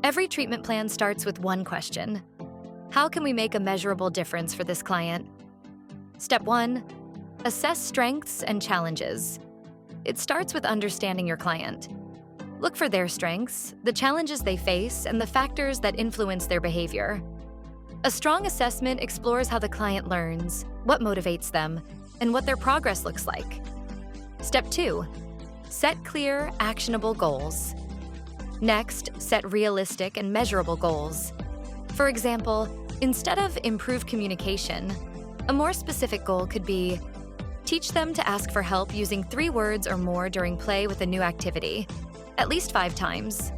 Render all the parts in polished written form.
Every treatment plan starts with one question. How can we make a measurable difference for this client? Step 1. Assess strengths and challenges. It starts with understanding your client. Look for their strengths, the challenges they face, and the factors that influence their behavior. A strong assessment explores how the client learns, what motivates them, and what their progress looks like. Step 2. Set clear, actionable goals. Next, set realistic and measurable goals. For example, instead of improve communication, a more specific goal could be teach them to ask for help using 3 words or more during play with a new activity, at least 5 times.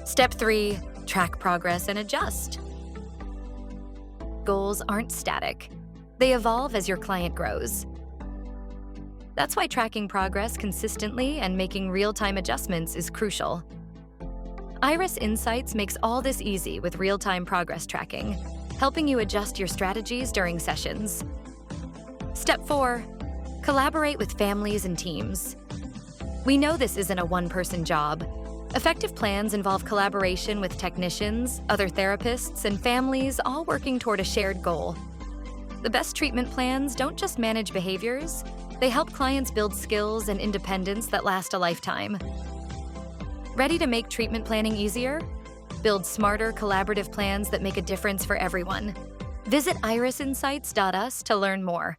Step 3. Track progress and adjust. Goals aren't static. They evolve as your client grows. That's why tracking progress consistently and making real-time adjustments is crucial. Iris Insights makes all this easy with real-time progress tracking, helping you adjust your strategies during sessions. Step 4. Collaborate with families and teams. We know this isn't a one-person job. Effective plans involve collaboration with technicians, other therapists, and families, all working toward a shared goal. The best treatment plans don't just manage behaviors, they help clients build skills and independence that last a lifetime. Ready to make treatment planning easier? Build smarter, collaborative plans that make a difference for everyone. Visit irisinsights.us to learn more.